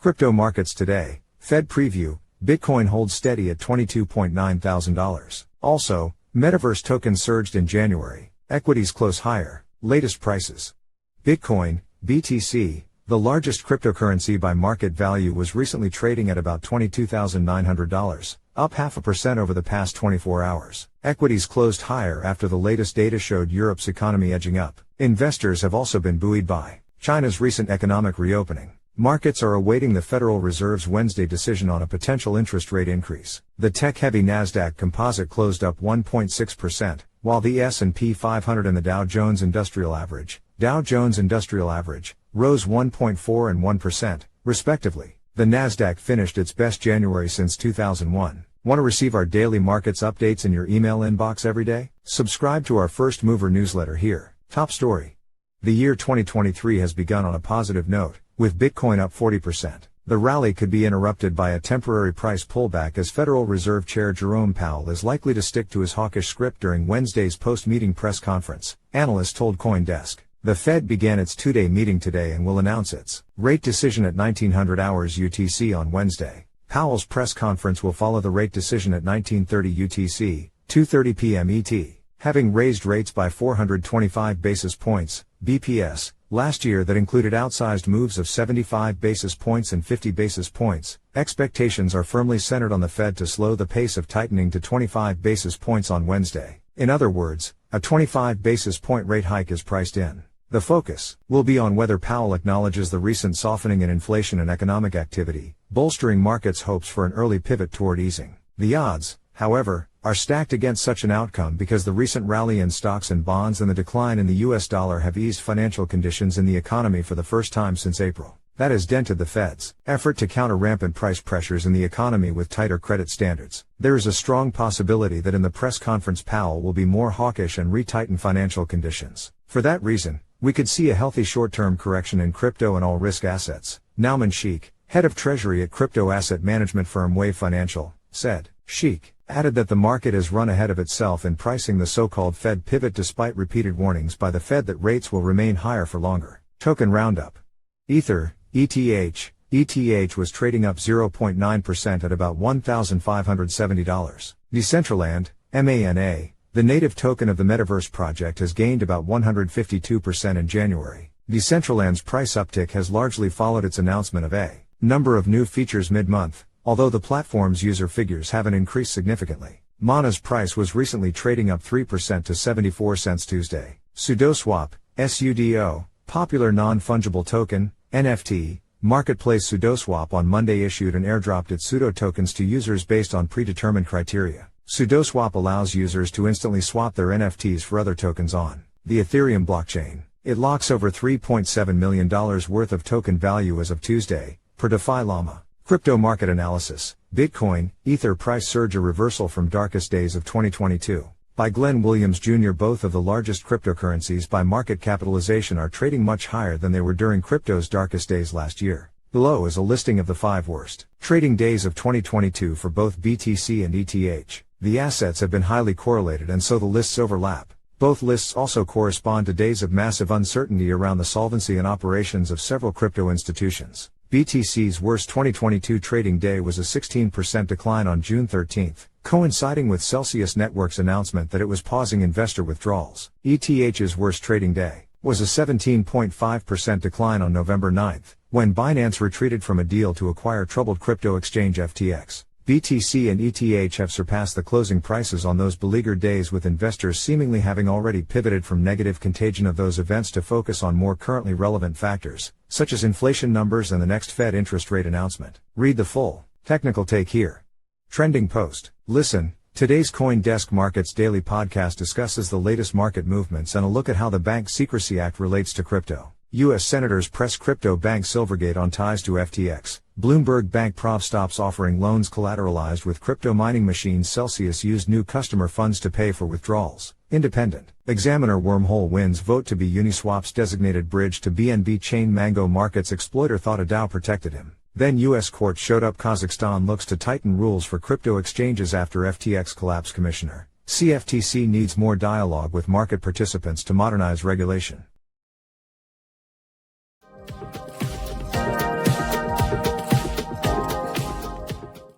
Crypto markets today. Fed preview. Bitcoin holds steady at $22.9 thousand. Also, Metaverse tokens surged in January. Equities close higher. Latest prices. Bitcoin, BTC, the largest cryptocurrency by market value, was recently trading at about $22,900, up 0.5% over the past 24 hours. Equities closed higher after the latest data showed Europe's economy edging up. Investors have also been buoyed by China's recent economic reopening. Markets are awaiting the Federal Reserve's Wednesday decision on a potential interest rate increase. The tech-heavy Nasdaq Composite closed up 1.6%, while the S&P 500 and the Dow Jones Industrial Average, rose 1.4% and 1%, respectively. The Nasdaq finished its best January since 2001. Want to receive our daily markets updates in your email inbox every day? Subscribe to our First Mover newsletter here. Top story. The year 2023 has begun on a positive note, with Bitcoin up 40%. The rally could be interrupted by a temporary price pullback as Federal Reserve Chair Jerome Powell is likely to stick to his hawkish script during Wednesday's post-meeting press conference, analysts told CoinDesk. The Fed began its two-day meeting today and will announce its rate decision at 1900 hours UTC on Wednesday. Powell's press conference will follow the rate decision at 1930 UTC, 2:30 p.m. ET. Having raised rates by 425 basis points, BPS, last year that included outsized moves of 75 basis points and 50 basis points, expectations are firmly centered on the Fed to slow the pace of tightening to 25 basis points on Wednesday. In other words, a 25 basis point rate hike is priced in. The focus will be on whether Powell acknowledges the recent softening in inflation and economic activity, bolstering markets' hopes for an early pivot toward easing. The odds, however, are stacked against such an outcome because the recent rally in stocks and bonds and the decline in the US dollar have eased financial conditions in the economy for the first time since April. That has dented the Fed's effort to counter rampant price pressures in the economy with tighter credit standards. There is a strong possibility that in the press conference Powell will be more hawkish and retighten financial conditions. For that reason, we could see a healthy short-term correction in crypto and all-risk assets. Nauman Sheikh, head of treasury at crypto asset management firm Wave Financial, said. Sheikh added that the market has run ahead of itself in pricing the so-called Fed pivot despite repeated warnings by the Fed that rates will remain higher for longer. Token roundup. Ether, ETH was trading up 0.9% at about $1,570. Decentraland, MANA, the native token of the Metaverse project, has gained about 152% in January. Decentraland's price uptick has largely followed its announcement of a number of new features mid-month, although the platform's user figures haven't increased significantly. Mana's price was recently trading up 3% to 74 cents Tuesday. SudoSwap, SUDO, popular non-fungible token, NFT, marketplace SudoSwap on Monday issued and airdropped its pseudo tokens to users based on predetermined criteria. SudoSwap allows users to instantly swap their NFTs for other tokens on the Ethereum blockchain. It locks over $3.7 million worth of token value as of Tuesday, per DeFi Llama. Crypto market analysis. Bitcoin, Ether price surge, a reversal from darkest days of 2022. By Glenn Williams Jr. Both of the largest cryptocurrencies by market capitalization are trading much higher than they were during crypto's darkest days last year. Below is a listing of the 5 worst trading days of 2022 for both BTC and ETH. The assets have been highly correlated and so the lists overlap. Both lists also correspond to days of massive uncertainty around the solvency and operations of several crypto institutions. BTC's worst 2022 trading day was a 16% decline on June 13, coinciding with Celsius Network's announcement that it was pausing investor withdrawals. ETH's worst trading day was a 17.5% decline on November 9, when Binance retreated from a deal to acquire troubled crypto exchange FTX. BTC and ETH have surpassed the closing prices on those beleaguered days, with investors seemingly having already pivoted from negative contagion of those events to focus on more currently relevant factors, such as inflation numbers and the next Fed interest rate announcement. Read the full technical take here. Trending post. Listen, today's CoinDesk Markets Daily podcast discusses the latest market movements and a look at how the Bank Secrecy Act relates to crypto. U.S. Senators press crypto bank Silvergate on ties to FTX. Bloomberg Bank Prov stops offering loans collateralized with crypto mining machines. Celsius used new customer funds to pay for withdrawals. Independent Examiner Wormhole wins vote to be Uniswap's designated bridge to BNB chain. Mango Markets exploiter thought a DAO protected him. Then U.S. court showed up. Kazakhstan looks to tighten rules for crypto exchanges after FTX collapse. Commissioner CFTC needs more dialogue with market participants to modernize regulation.